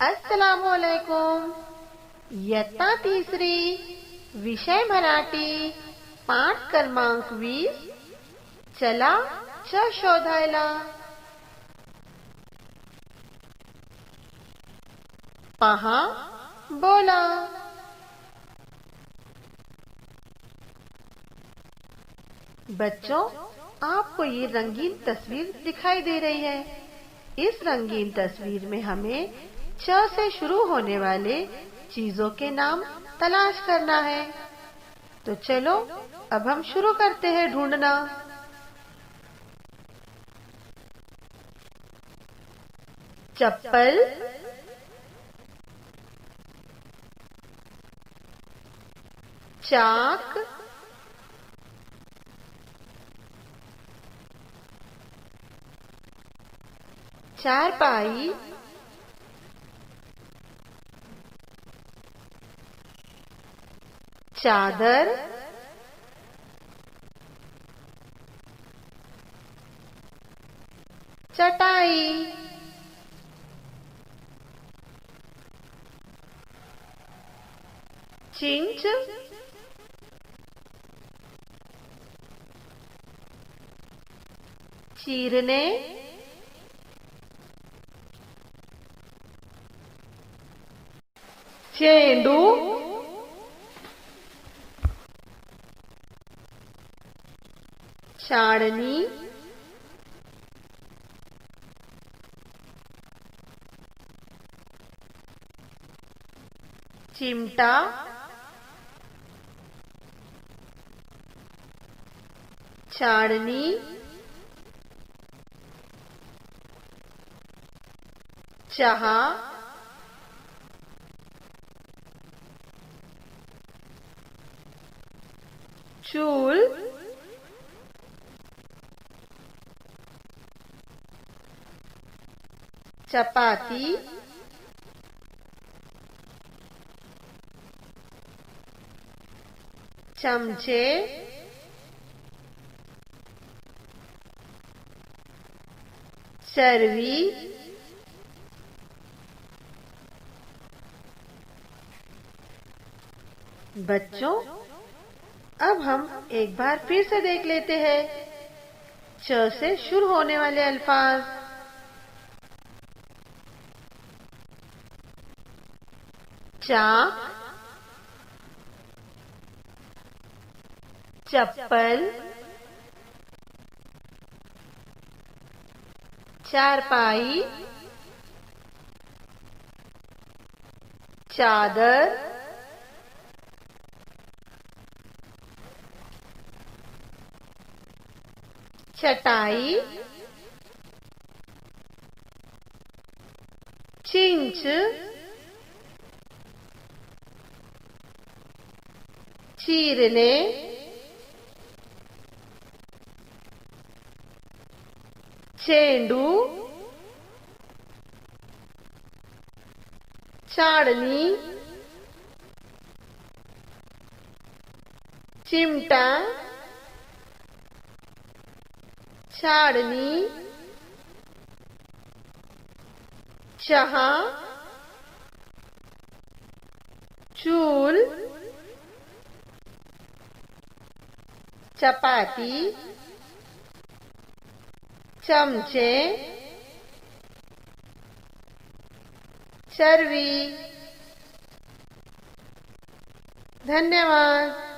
अस्सलामुअलैकुम। इयत्ता तिसरी, विषय मराठी, पाठ क्रमांक 20। चला च शोधायला। पहा, बोला। बच्चों, आपको ये रंगीन तस्वीर दिखाई दे रही है। इस रंगीन तस्वीर में हमें च से शुरू होने वाले चीजों के नाम तलाश करना है। तो चलो अब हम शुरू करते हैं ढूंढना। चप्पल, चाक, चारपाई, चादर, चटाई, चिंच, चीरने, चेंडू, चाळणी, चिमटा, चाळणी, चहा, चूल, चपाती, चमचे, चरवी, बच्चों, अब हम एक बार फिर से देख लेते हैं च से शुरू होने वाले अल्फाज। चाक, चप्पल, चारपाई, चादर, चटाई, चिंच, चीरने, चेंडू, चाळणी, चिमटा, चाळणी, चहा, चूल, चपाती, चमचे, चरवी। धन्यवाद।